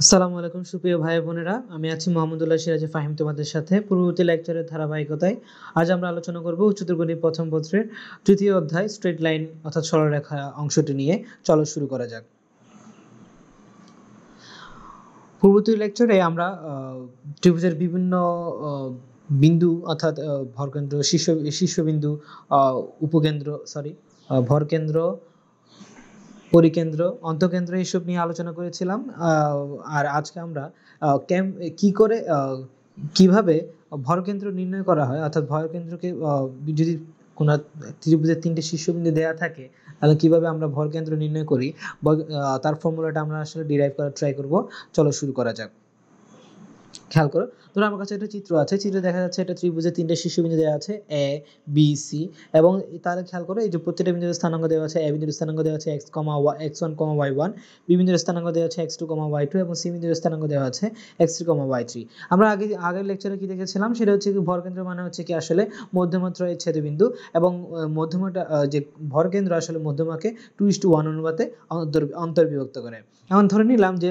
আসসালামু আলাইকুম সুপ্রিয় ভাই বোনেরা, আমি আছি মোহাম্মদুল্লাহ সিরাজ ফাহিম তোমাদের সাথে পূর্ববর্তী লেকচারের ধারাবাহিকতায় আজ আমরা আলোচনা করব উচ্চতর গণিত প্রথম পত্রের তৃতীয় অধ্যায় স্ট্রেট লাইন অর্থাৎ সরলরেখা অংশটি নিয়ে। চলো শুরু করা যাক। পূর্ববর্তী লেকচারে আমরা ত্রিভুজের বিভিন্ন বিন্দু অর্থাৎ ভরকেন্দ্র, শীর্ষবিন্দু, উপকেন্দ্র, ভরকেন্দ্র, পরিকেন্দ্র, অন্তঃকেন্দ্র এইসব নিয়ে আলোচনা করেছিলাম। আর আজকে আমরা কি করে কিভাবে ভরকেন্দ্র নির্ণয় করা হয়, অর্থাৎ ভরকেন্দ্রকে যদি কোনো ত্রিভুজের তিনটে শীর্ষবিন্দু দেওয়া থাকে তাহলে কিভাবে আমরা ভরকেন্দ্র নির্ণয় করি, তার ফর্মুলাটা আমরা আসলে ডিরাইভ করার ট্রাই করব। চলো শুরু করা যাক। খেয়াল করো, ধরো আমার কাছে একটা চিত্র আছে, চিত্রে দেখা যাচ্ছে এটা ত্রিভুজের তিনটে শীর্ষবিন্দু দেওয়া আছে এ বি সি, এবং তাহলে খেয়াল করো এই যে প্রত্যেকটা বিন্দুর স্থানাঙ্ক দেওয়া আছে। এ বিন্দুর স্থানাঙ্ক দেওয়া আছে x1, y1, বি বিন্দুর স্থানাঙ্ক দেওয়া আছে x2, y2 এবং সি বিন্দুর স্থানাঙ্ক দেওয়া আছে x3, y3। আমরা আগের লেকচারে কি দেখেছিলাম, সেটা হচ্ছে কি ভরকেন্দ্র মানে হচ্ছে কি আসলে মধ্যমাত্র এই ছেদবিন্দু, এবং মধ্যমাটা যে ভরকেন্দ্র আসলে মধ্যমাকে 2:1 অনুপাতে অন্তর্বিভক্ত করে। এখন ধরে নিলাম যে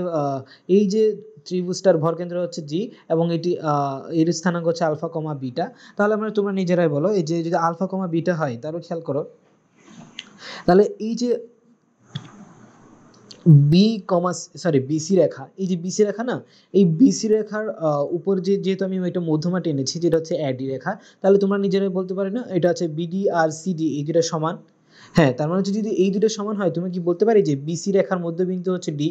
এই যে ত্রিভুজটার ভরকেন্দ্র হচ্ছে জি, এবং এটি এর স্থানাঙ্ক হচ্ছে আলফা কমা বিটা। তাহলে তোমরা নিজেরাই বলো, এই যে যদি আলফা কমা বিটা হয় তাহলে খেয়াল করো, তাহলে এই যে বিসি রেখা, এই যে বিসি রেখা না, এই বিসি রেখার উপর যেহেতু আমি এটা মধ্যমা টেনেছি যেটা হচ্ছে এডি রেখা, তাহলে তোমরা নিজেরাই বলতে পারো না এটা হচ্ছে বিডি আর সিডি এই দুটো সমান। হ্যাঁ, তার মানে হচ্ছে যদি এই দুটো সমান হয় তুমি কি বলতে পারি যে বিসি রেখার মধ্যবিন্দু হচ্ছে ডি।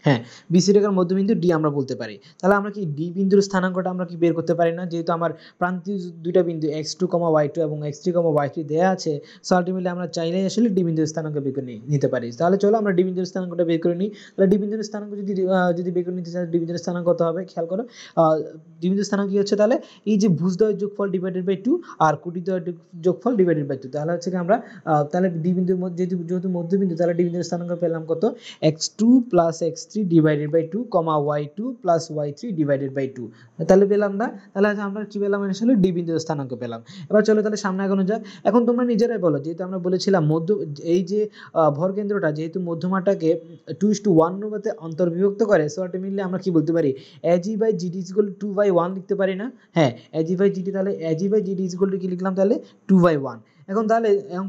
হ্যাঁ, বিসি রেখার মধ্যবিন্দু ডি আমরা বলতে পারি। তাহলে আমরা কি ডি বিন্দুর স্থানাঙ্কটা আমরা কি বের করতে পারি না, যেহেতু আমার প্রান্তীয় দুইটা বিন্দু x2, y2 এবং x3, y3 দেয়া আছে। সো আলটিমেটলি আমরা চাইলেই আসলে ডি বিন্দুর স্থানাঙ্ক বের করে নিতে পারি। তাহলে চলো আমরা ডি বিন্দুর স্থানাঙ্কটা বের করে নিই। তাহলে ডি বিন্দুর স্থানাঙ্ক যদি বের করে নিতে চাই, ডি বিন্দুর স্থানাঙ্ক কত হবে খেয়াল করো। ডি বিন্দুর স্থানাঙ্ক কি হচ্ছে, তাহলে এই যে ভুজদ্বয়ের যোগফল ডিভাইডেড বাই 2 আর কোটিদ্বয়ের যোগফল ডিভাইডেড বাই 2। তাহলে হচ্ছে কি আমরা তাহলে ডি বিন্দুর মধ্যে যেহেতু মধ্যবিন্দু, তাহলে ডি বিন্দুর স্থানাঙ্ক পেলাম কত, x2 plus x3 divided by 2, y2 plus y3 divided by 2। তাহলে পেলাম না, তাহলে আমরা কি পেলাম আসলে ডি বিন্দুর স্থানাঙ্ক পেলাম। এবার চলো তাহলে সামনে এগোনো যাক। এখন তোমরা নিজেরাই বলো, যেহেতু আমরা বলেছিলাম এই যে ভরকেন্দ্রটা যেহেতু মধ্যমাটাকে 2:1 অনুপাতে অন্তর্বিভক্ত করে, সো আলটিমেটলি আমরা কি বলতে পারি, AG by GD is equal to 2/1 লিখতে পারি না। হ্যাঁ, এজি বাই জিডি, তাহলে AG by GD is equal to কি লিখলাম, তাহলে 2/1। এখন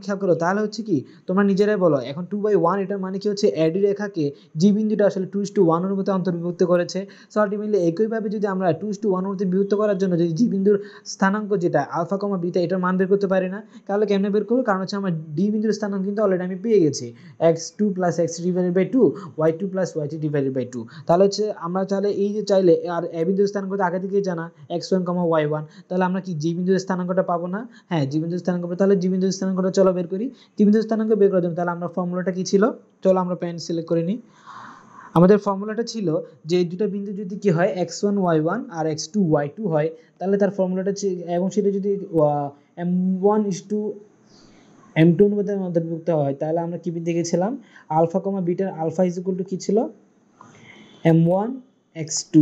খেয়াল করো, তাহলে হচ্ছে কি তোমরা নিজেরাই বলো, এখন 2/1 এটার মানে কি হচ্ছে এডি রেখাকে জি বিন্দুটা আসলে 2:1 অনুপাতে অন্তর্বিভক্ত করেছে। সো আলটিমেটলি একইভাবে যদি আমরা 2:1 অনুপাতে বিভক্ত করার জন্য যদি জি বিন্দুর স্থানাঙ্ক যেটা আলফা কমা বিটা এটার মান বের করতে পারি না, তাহলে কেমনে বের করবো, কারণ হচ্ছে আমার ডি বিন্দুর স্থানাঙ্ক কিন্তু অলরেডি আমি পেয়ে গেছি, x2 plus x3 divided by 2, y2 plus y3 divided by 2। তাহলে হচ্ছে আমরা তাহলে এই যে চাইলে আর এ বিন্দুর স্থানাঙ্ক আগে থেকেই জানা x1, y1, তাহলে আমরা কি জি বিন্দুর স্থানাঙ্কটা পাবো না। হ্যাঁ, জি বিন্দুর স্থানাঙ্ক, তাহলে জি বিন্দুর স্থানাঙ্কটা চলো বের করি। জি বিন্দুর স্থানাঙ্ক বের করার জন্য তাহলে আমরা ফর্মুলাটা কি ছিল, চলো আমরা পেন সিলেক্ট করে নিই। আমাদের ফর্মুলাটা ছিল যে এই দুটো বিন্দু যদি কি হয় x1, y1 আর x2, y2 হয়, তাহলে তার ফর্মুলাটা এবং সেটা যদি m1:m2 অনুপাতে অন্তর্ভুক্ত হয়, তাহলে আমরা কি দেখেছিলাম, আলফা কমা বিটার আলফা ইজ ইকুয়াল টু কি ছিল, m1 x2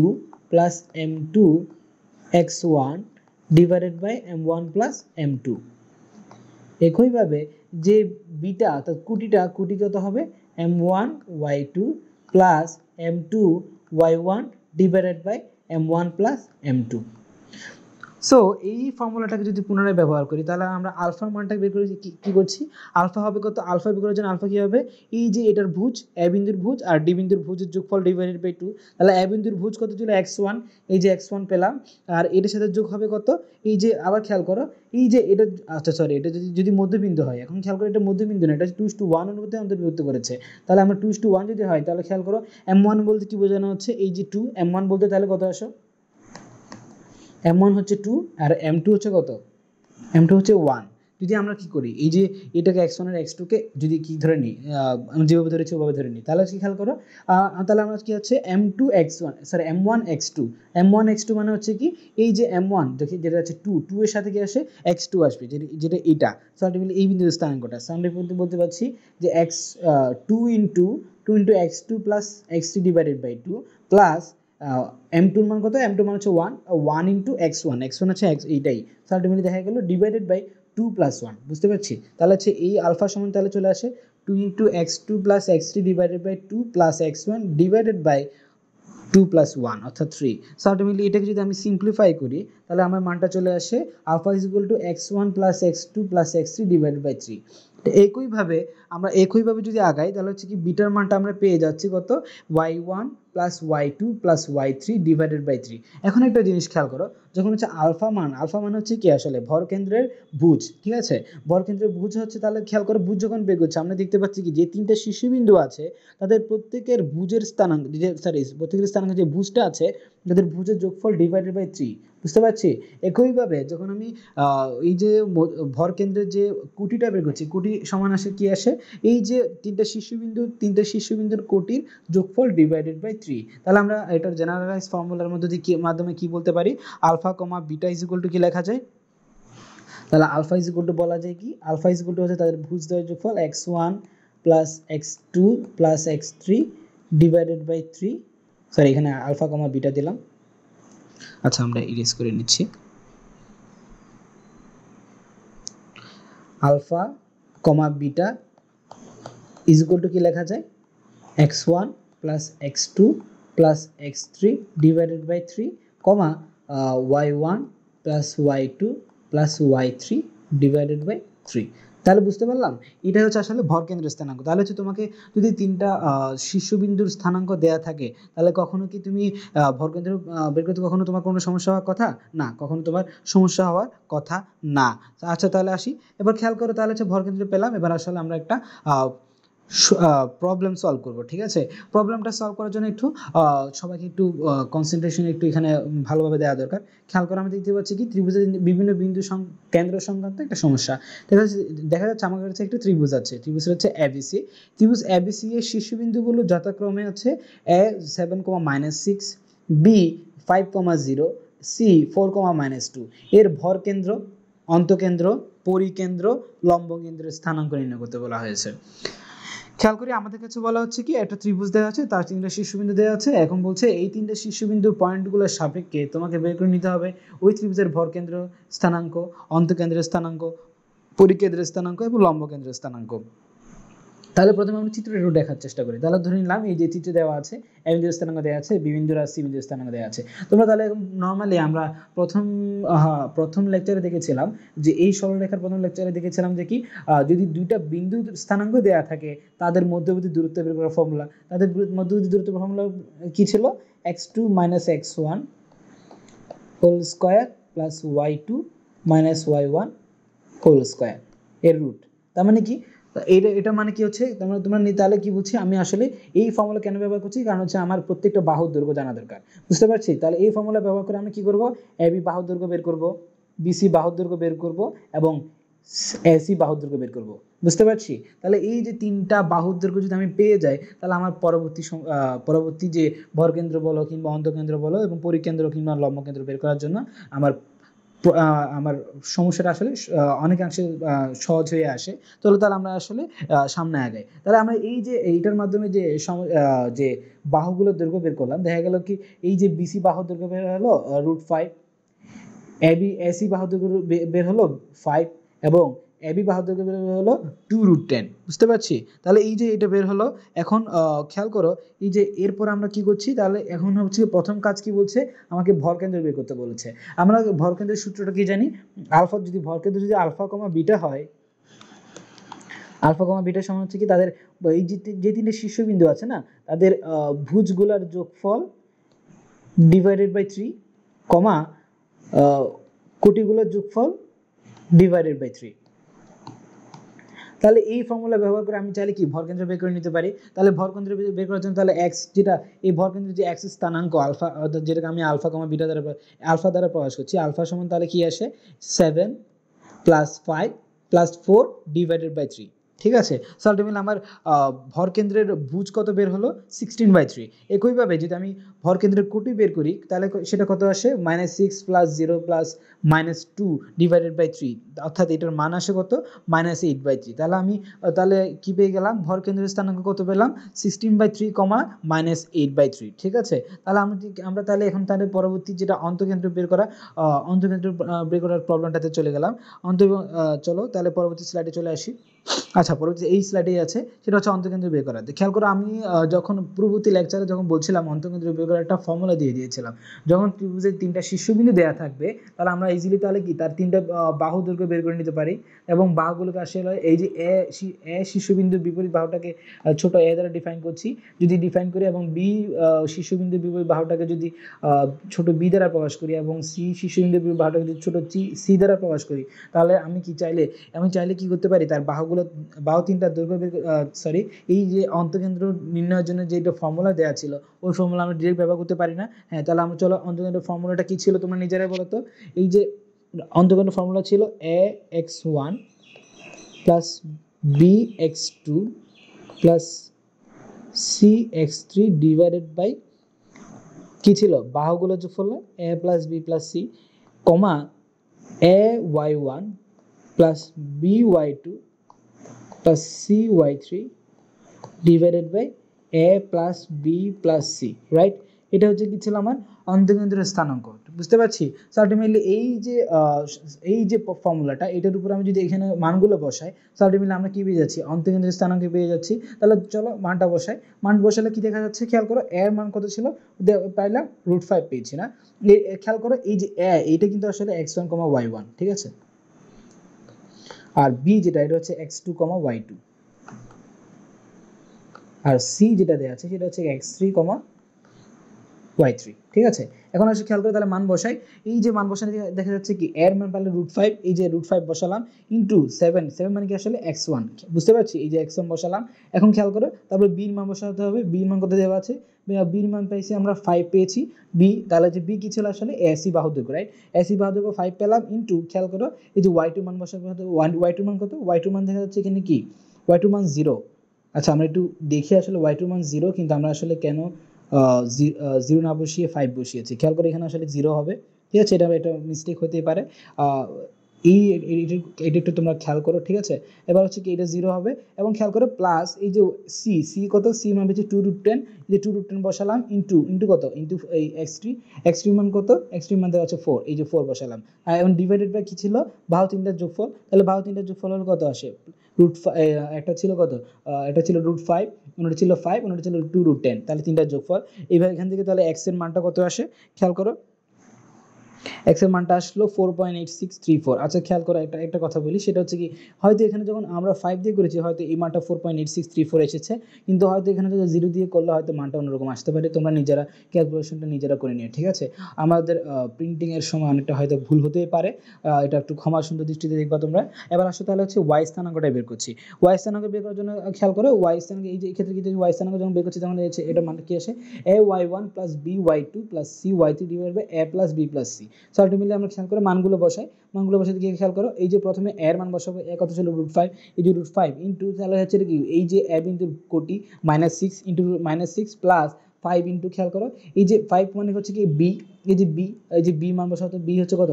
plus m2 x1 divided by m1 plus m2। একইভাবে যে বিটা অর্থাৎ কুটি কত হবে, m1 y2 plus m2 y1 divided by m1 plus m2। So এই ফর্মুলাটাকে যদি পুনরায় ব্যবহার করি, তাহলে আমরা আলফার মানটা বের করে কি করছি, আলফা হবে কত, আলফা বের করার জন্য আলফা কি হবে, এই যে এটার ভুজ এ বিন্দুর ভুজ আর ডি বিন্দুর ভুজের যোগফল ডিভাইডেড বাই 2। তাহলে এ বিন্দুর ভুজ কত ছিল x1, এই যে x1 পেলাম, আর এটার সাথে যোগ হবে কত, এই যে আবার খেয়াল করো এই যে এটা, আচ্ছা সরি, এটা যদি মধ্যবিন্দু হয়, এখন খেয়াল করো এটা মধ্যবিন্দু না, এটা 2:1 অনুপাতে অন্তর্ভুক্ত করেছে। তাহলে আমরা 2:1 যদি হয়, তাহলে খেয়াল করো m1 বলতে কি বোঝানো হচ্ছে, এই যে 2 m1 বলতে তাহলে কত আসো, m1 হচ্ছে 2 আর m2 হচ্ছে কত, m2 হচ্ছে 1। যদি আমরা কি করি, এই যে এটাকে x1 আর x2 কে যদি কি ধরে নিই, আমি যেভাবে ধরেছি ওভাবে ধরে নিই, তাহলে কি খেয়াল করো, তাহলে আমরা কি হচ্ছে m2 x1 sorry m1 x2, m1 x2 মানে হচ্ছে কি এই যে m1 দেখি যেটা আছে 2 এর সাথে কি আসে x2 আসবে, যেটা এটা। সো আলটিমেটলি এই বিন্দুর স্থানাঙ্কটা আমরা বলতে পারছি যে x 2 into x2 plus x3 divided by 2 plus m2 মান কত, m2 মান হচ্ছে 1 ইনটু x1 হচ্ছে এইটাই। সো আলটিমেটলি দেখা গেল ডিভাইডেড বাই 2 প্লাস 1, বুঝতে পারছি। তাহলে হচ্ছে এই আলফা সমান তাহলে চলে আসে 2 into x2 plus x3 divided by 2 plus x1 divided by 2 plus 1 অর্থাৎ 3। সো আলটিমেটলি এটাকে যদি আমি সিম্পলিফাই করি তাহলে আমার মানটা চলে আসে alpha is equal to x1 plus x2 plus x3 divided by 3। একইভাবে যদি আগাই তাহলে হচ্ছে কি বিটার মানটা আমরা পেয়ে যাচ্ছি কত y1 plus y2 plus y3 divided by 3। এখন একটা জিনিস খেয়াল করো, যখন হচ্ছে আলফা মান হচ্ছে কি আসলে ভরকেন্দ্রের ভুজ, ঠিক আছে, ভরকেন্দ্রের ভুজ হচ্ছে, তাহলে খেয়াল করো ভুজ যখন বের করছে আমরা দেখতে পাচ্ছি কি যে তিনটা শীর্ষবিন্দু আছে তাদের প্রত্যেকের ভুজের স্থানাঙ্ক প্রত্যেকের স্থানাঙ্ক যে ভুজটা আছে তাদের ভুজের যোগফল ডিভাইডেড বাই 3, বুঝতে পারছি। একইভাবে যখন আমি এই যে ভরকেন্দ্রের যে কোটিটা বের করছি, কোটি সমান আসে কি আসে এই যে তিনটা শীর্ষবিন্দুর কোটির যোগফল ডিভাইডেড বাই 3। তাহলে আমরা এটার জেনারেলাইজ ফর্মুলার মাধ্যমে কি বলতে পারি, alpha comma beta is equal to কি লেখা যায়, তাহলে আলফা ইজ ইকুয়াল টু বলা যায় কি, আলফা ইজ ইকুয়াল টু হচ্ছে তাদের ভুজদ্বয়ের যোগফল x1 plus x2 plus x3 divided by 3। Sorry, এখানে আলফা কমা বিটা দিলাম, আচ্ছা আমরা ইরেজ করে নিচ্ছি। Alpha comma beta is equal to কি লেখা যায়, x1 plus x2 plus x3 divided by 3 comma y1 plus y2 plus y3 divided by 3। তাহলে বুঝতে পারলাম এটা হচ্ছে আসলে ভরকেন্দ্রের স্থানাঙ্ক। তাহলে হচ্ছে তোমাকে যদি তিনটা শীর্ষবিন্দুর স্থানাঙ্ক দেয়া থাকে তাহলে কখনো কি তুমি ভরকেন্দ্র বের করতে কখনো তোমার কোনো সমস্যা হওয়ার কথা না, কখনো তোমার সমস্যা হওয়ার কথা না। আচ্ছা তাহলে আসি, এবার খেয়াল করো, তাহলে হচ্ছে ভরকেন্দ্র পেলাম, এবার আসলে আমরা একটা প্রবলেম সলভ করব, ঠিক আছে। প্রবলেমটা সলভ করার জন্য একটু সবাইকে একটু কনসেন্ট্রেশন একটু এখানে ভালোভাবে দেওয়া দরকার। খেয়াল করে আমরা দেখতে পাচ্ছি কি ত্রিভুজের বিভিন্ন বিন্দু কেন্দ্র সংক্রান্ত একটা সমস্যা দেখা যাচ্ছে। আমার কাছে একটা ত্রিভুজ আছে, ত্রিভুজ হচ্ছে এবিসি। ত্রিভুজ এবিসি এর শীর্ষবিন্দুগুলো যথাক্রমে হচ্ছে এ 7,-6, বি 5,0, সি 4,-2। এর ভরকেন্দ্র, অন্তকেন্দ্র, পরিকেন্দ্র, লম্বকেন্দ্রের স্থানাঙ্ক নির্ণয় করতে বলা হয়েছে। খেয়াল করি আমাদের কাছে বলা হচ্ছে কি একটা ত্রিভুজ দেওয়া আছে, তার তিনটা শীর্ষবিন্দু দেওয়া আছে। এখন বলছে এই তিনটা শীর্ষবিন্দুর পয়েন্টগুলোর সাপেক্ষে তোমাকে বের করে নিতে হবে ওই ত্রিভুজের ভরকেন্দ্র স্থানাঙ্ক, অন্তকেন্দ্রের স্থানাঙ্ক, পরিকেন্দ্রের স্থানাঙ্ক এবং লম্বকেন্দ্রের স্থানাঙ্ক। তাহলে প্রথমে আমরা চিত্রটা একটু দেখার চেষ্টা করি। তাহলে ধরে নিলাম এই যে চিত্র দেওয়া আছে, এ বিন্দুর স্থানাঙ্ক দেওয়া আছে, বি বিন্দুর আর সি বিন্দুর স্থানাঙ্ক দেওয়া আছে। তোমরা তাহলে নর্মালি আমরা প্রথম লেকচারে দেখেছিলাম যে এই সরলরেখার প্রথম লেকচারে দেখেছিলাম যে কি যদি দুইটা বিন্দুর স্থানাঙ্ক দেওয়া থাকে তাদের মধ্যবর্তী দূরত্ব বের করার ফর্মুলা, তাদের মধ্যবর্তী দূরত্ব ফর্মুলা কি ছিল, x2 minus x1 whole square plus y2 minus y1 whole square এর রুট। তার মানে কি এটা মানে কি হচ্ছে, তোমরা তাহলে কি বলছি, আমি আসলে এই ফর্মুলা কেন ব্যবহার করছি, কারণ হচ্ছে আমার প্রত্যেকটা বাহুর দৈর্ঘ্য জানা দরকার, বুঝতে পারছি। তাহলে এই ফর্মুলা ব্যবহার করে আমি কি করব, এবি বাহুর দৈর্ঘ্য বের করব, বিসি বাহুর দৈর্ঘ্য বের করব এবং এসি বাহুর দৈর্ঘ্য বের করব, বুঝতে পারছি। তাহলে এই যে তিনটা বাহুর দৈর্ঘ্য যদি আমি পেয়ে যাই তাহলে আমার পরবর্তী যে ভরকেন্দ্র বলো কিংবা অন্তকেন্দ্র বলো এবং পরিকেন্দ্র কিংবা লম্বকেন্দ্র বের করার জন্য আমার সমস্যাটা আসলে অনেকাংশে সহজ হয়ে আসে। তাহলে আমরা আসলে সামনে আগাই। তাহলে আমরা এই যে এইটার মাধ্যমে যে বাহুগুলোর দৈর্ঘ্য বের করলাম, দেখা গেল কি এই যে বিসি বাহুর দৈর্ঘ্য বের হলো √5, এসি বাহুর দৈর্ঘ্য বের হলো 5 এবং এবি বাহুর দৈর্ঘ্য বের হলো 2√10, বুঝতে পারছি। তাহলে এই যে এটা বের হলো। এখন খেয়াল করো এই যে এরপর আমরা কি করছি, তাহলে এখন হচ্ছে প্রথম কাজ কি বলছে, আমাকে ভরকেন্দ্র বের করতে বলেছে। আমরা ভরকেন্দ্রের সূত্রটা কি জানি, ভরকেন্দ্র যদি আলফা কমা বিটা হয়, আলফা কমা বিটা সমান হচ্ছে কি তাদের এই যে তিনটে শীর্ষবিন্দু আছে না তাদের ভুজগুলোর যোগফল ডিভাইডেড বাই 3 কমা কোটিগুলোর যোগফল ডিভাইডেড বাই 3। তাহলে এই ফর্মুলা ব্যবহার করে আমি চাইলে কি ভরকেন্দ্র বের করে নিতে পারি। তাহলে ভরকেন্দ্র বের করার জন্য তাহলে x যেটা এই ভরকেন্দ্রের যে x স্থানাঙ্ক আলফা, অর্থাৎ যেটাকে আমি আলফা কমা বিটা দ্বারা প্রকাশ করছি, আলফা সমান তাহলে কি আসে 7 প্লাস 5 প্লাস 4 ডিভাইডেড বাই 3, ঠিক আছে। সো আলটিমেটলি আমার ভরকেন্দ্রের ভুজ কত বের হলো 16/3। একইভাবে যদি আমি ভরকেন্দ্রের কোটি বের করি তাহলে সেটা কত আসে -6 প্লাস 0 প্লাস -2 ডিভাইডেড বাই 3, অর্থাৎ এটার মান আসে কত -8/3। তাহলে কি পেয়ে গেলাম, ভরকেন্দ্রের স্থানাঙ্ক কত পেলাম 16/3 -8/3, ঠিক আছে। তাহলে আমরা তাহলে এখন তাহলে পরবর্তী যেটা অন্তকেন্দ্র বের করার প্রবলেমটাতে চলে গেলাম। চলো তাহলে পরবর্তী স্লাইডে চলে আসি। আচ্ছা, পরবর্তী এই স্লাইডেই আছে, সেটা হচ্ছে অন্তঃকেন্দ্র বের করা। খেয়াল করো, আমি যখন পূর্ববর্তী লেকচারে যখন বলছিলাম অন্তঃকেন্দ্র বের করার একটা ফর্মুলা দিয়ে দিয়েছিলাম। যখন ত্রিভুজের 3টা শীর্ষবিন্দু দেওয়া থাকবে, তাহলে আমরা ইজিলি তাহলে কি তার 3টা বাহু দৈর্ঘ্য বের করে নিতে পারি, এবং বাহুগুলোকে আসলে এই যে এ শীর্ষবিন্দুর বিপরীত বাহুটাকে ছোট এ দ্বারা ডিফাইন করছি, যদি ডিফাইন করি, এবং বি শীর্ষবিন্দুর বিপরীত বাহুটাকে যদি ছোট বি দ্বারা প্রকাশ করি, এবং সি শীর্ষবিন্দুর বিপরীত বাহুটাকে যদি ছোট সি দ্বারা প্রকাশ করি, তাহলে আমি চাইলে কি করতে পারি, তার বাহু 3টার দৈর্ঘ্য সরি, এই যে অন্তঃকেন্দ্র নির্ণয়ের জন্য যে ফর্মুলা দেওয়া ছিল, ওই ফর্মুলা আমরা ডিরেক্ট ব্যবহার করতে পারি না। হ্যাঁ, তাহলে আমরা চলো অন্তঃকেন্দ্র ফর্মুলাটা কি ছিল তোমরা নিজেরাই বলো তো। এই যে অন্তঃকেন্দ্র ফর্মুলা ছিল ax1 plus bx2 plus cx3 divided by কি ছিল, বাহুগুলো যোগফল a plus b plus c, comma ay1 plus by2 plus cy3 divided by a plus b plus c, right? এটা হচ্ছে কি ছিল আমার অন্তঃকেন্দ্রের স্থানাঙ্ক, বুঝতে পারছি? সো আলটিমেটলি এই যে ফর্মুলাটা, এটার উপর আমি যদি এখানে মানগুলো বসাই, সো আলটিমেটলি আমরা কি পেয়ে যাচ্ছি, অন্তঃকেন্দ্রের স্থানাঙ্ক পেয়ে যাচ্ছি। তাহলে চলো মানটা বসাই। মান বসালে কি দেখা যাচ্ছে, খেয়াল করো, এর মান কত ছিল, পাইলাম √5 পেয়েছি না। খেয়াল করো, এই যে এইটা কিন্তু আসলে x1, y1, ঠিক আছে, আর বি যেটা, এটা হচ্ছে x2, y2, আর সি যেটা দেওয়া আছে সেটা হচ্ছে x3, y3, ঠিক আছে। এখন আসলে খেয়াল করে তাহলে মান বসাই। এই যে মান বসানো দেখা যাচ্ছে কি, এর মান পাইলে √5, এই যে √5 বসালাম ইন্টু 7 মানে কি আসলে x1, বুঝতে পারছি, এই যে x1 বসালাম। এখন খেয়াল করো, তারপরে বির মান বসাতে হবে। বির মান কত দেওয়া আছে, বির মান পাইছি আমরা 5 পেয়েছি। বি, তাহলে যে বি কি ছিল আসলে এসি বাহু দৈর্ঘ্য, রাইট? এসি বাহু দৈর্ঘ্য 5 পেলাম, ইন্টু খেয়াল করো এই যে y2 মান বসাতে হবে। y2 মান কত, y2 মান দেখা যাচ্ছে এখানে কি, y2 মান 0। আচ্ছা, আমরা একটু দেখি আসলে y2 মান 0, কিন্তু আমরা আসলে কেন 0 না বসিয়ে 5 বসিয়েছি। খেয়াল করে, এখানে আসলে 0 হবে, ঠিক আছে, এটা মিস্টেক হতেই পারে। এটা একটু তোমরা খেয়াল করো, ঠিক আছে। এবার হচ্ছে কি, এটা 0 হবে, এবং খেয়াল করো প্লাস এই যে সি কত, সি মান হচ্ছে 2√10, এই যে 2√10 বসালাম, ইন্টু কত, ইন্টু এই x3 মান কত, x3 মান দেওয়া আছে 4, এই যে 4 বসালাম। এবং ডিভাইডেড বাই কি ছিল, বাহু 3টার যোগফল। তাহলে বাহু 3টার যোগফল হলো কত আসে, একটা ছিল কত, এটা ছিল √5, অন্যটা ছিল 5, অন্যটা ছিল 2√10, তাহলে 3টার যোগফল। এইভাবে এখান থেকে তাহলে x এর মানটা কত আসে, খেয়াল করো, x এর মানটা আসলো 4.8634। আচ্ছা, খেয়াল করো, একটা কথা বলি, সেটা হচ্ছে কি, হয়তো এখানে যখন আমরা 5 দিয়ে করেছি, হয়তো এই মানটা 4.8634 এসেছে, কিন্তু হয়তো এখানে যদি 0 দিয়ে করলে হয়তো মানটা অন্যরকম আসতে পারে। তোমরা নিজেরা ক্যালকুলেশনটা নিজেরা করে নিও, ঠিক আছে। আমাদের প্রিন্টিং এর সময় অনেকটা হয়তো ভুল হতেই পারে, এটা একটু ক্ষমা সুন্দর দৃষ্টিতে দেখবা তোমরা। এবার আসো তাহলে হচ্ছে y স্থানাঙ্কটা বের করছি। y স্থানাঙ্ক বের করার জন্য খেয়াল করো, y স্থানাঙ্ক, এই যে ক্ষেত্রে কিন্তু y স্থানাঙ্ক যখন বের করছি, তখন এটা মানটা কি আসে, ay1 plus by2 plus cy3 divided by a plus b plus c। So ultimately আমরা খেয়াল করে মানগুলো বসাতে গিয়ে খেয়াল করো, এই যে প্রথমে এর মান বসাবো, এ কত ছিল √5, এই যে √5 ইন্টু তাহলে হচ্ছে কি, এই যে এ বিন্দুর কোটি -6 ইন্টু -6 প্লাস 5 ইন্টু, খেয়াল করো এই যে 5 মানে হচ্ছে কি বি, এই যে বি মান বসাতে, বি হচ্ছে কত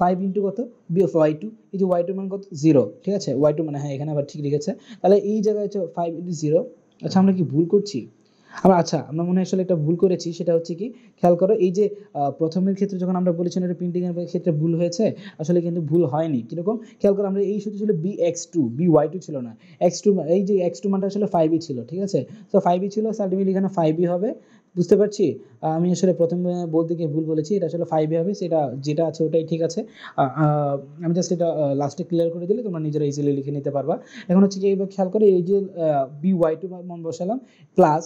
5 ইন্টু কত, y2, এই যে y2 মান কত 0, ঠিক আছে, y2 মানে, হ্যাঁ এখানে আবার ঠিক লিখেছে, তাহলে এই জায়গায় হচ্ছে 5 ইন্টু 0। আচ্ছা, আমরা কি ভুল করছি, আমরা মনে হয় আসলে একটা ভুল করেছি। সেটা হচ্ছে কি, খেয়াল করো, এই যে প্রথমের ক্ষেত্রে যখন আমরা বলেছিলাম এটা প্রিন্টিং এর ক্ষেত্রে ভুল হয়েছে, আসলে কিন্তু ভুল হয়নি। কিরকম, খেয়াল করো, আমরা এই সূত্র ছিল bx2, by2 ছিল না, x2, এই যে x2 মানটা আসলে 5ই ছিল, ঠিক আছে। তো 5ই ছিল, আলটিমেটলি এখানে 5ই হবে, বুঝতে পারছি। আমি আসলে প্রথমে বলতে গিয়ে ভুল বলেছি, এটা আসলে 5ই হবে, সেটা যেটা আছে ওটাই ঠিক আছে। আমি জাস্ট এটা লাস্টে ক্লিয়ার করে দিলে তোমরা নিজেরা ইজিলি লিখে নিতে পারবা। এখন হচ্ছে কি, এইবার খেয়াল করে, এই যে by2 মান বসালাম, প্লাস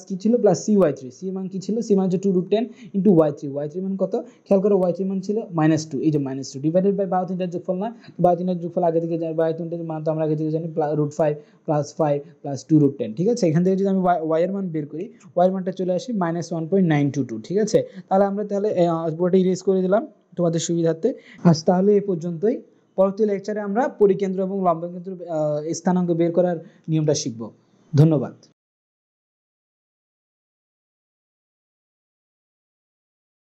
কি ছিল, প্লাস cy3, সি মান কি ছিল, সি মান হচ্ছে 2√10 ইন্টু y3 মান কত, খেয়াল করো y3 মান ছিল -2, এই যে -2 ডিভাইডেড বাই বাহু 3টার যোগফল, না বাহু 3টার যোগফল আগে থেকে জানি, বাহু 3টার মান তো আমরা আগে থেকে জানি, √5 প্লাস 5 প্লাস 2√10, ঠিক আছে। এখান থেকে যদি আমি y এর মান বের করি, y এর মানটা চলে আসে -1.922, ঠিক আছে। তাহলে আমরা পুরোটা ইরেজ করে দিলাম তোমাদের সুবিধার্থে। আজ তাহলে এই পর্যন্তই। পরবর্তী লেকচারে আমরা পরিকেন্দ্র এবং লম্বকেন্দ্র স্থানাঙ্ক বের করার নিয়মটা শিখব। ধন্যবাদ।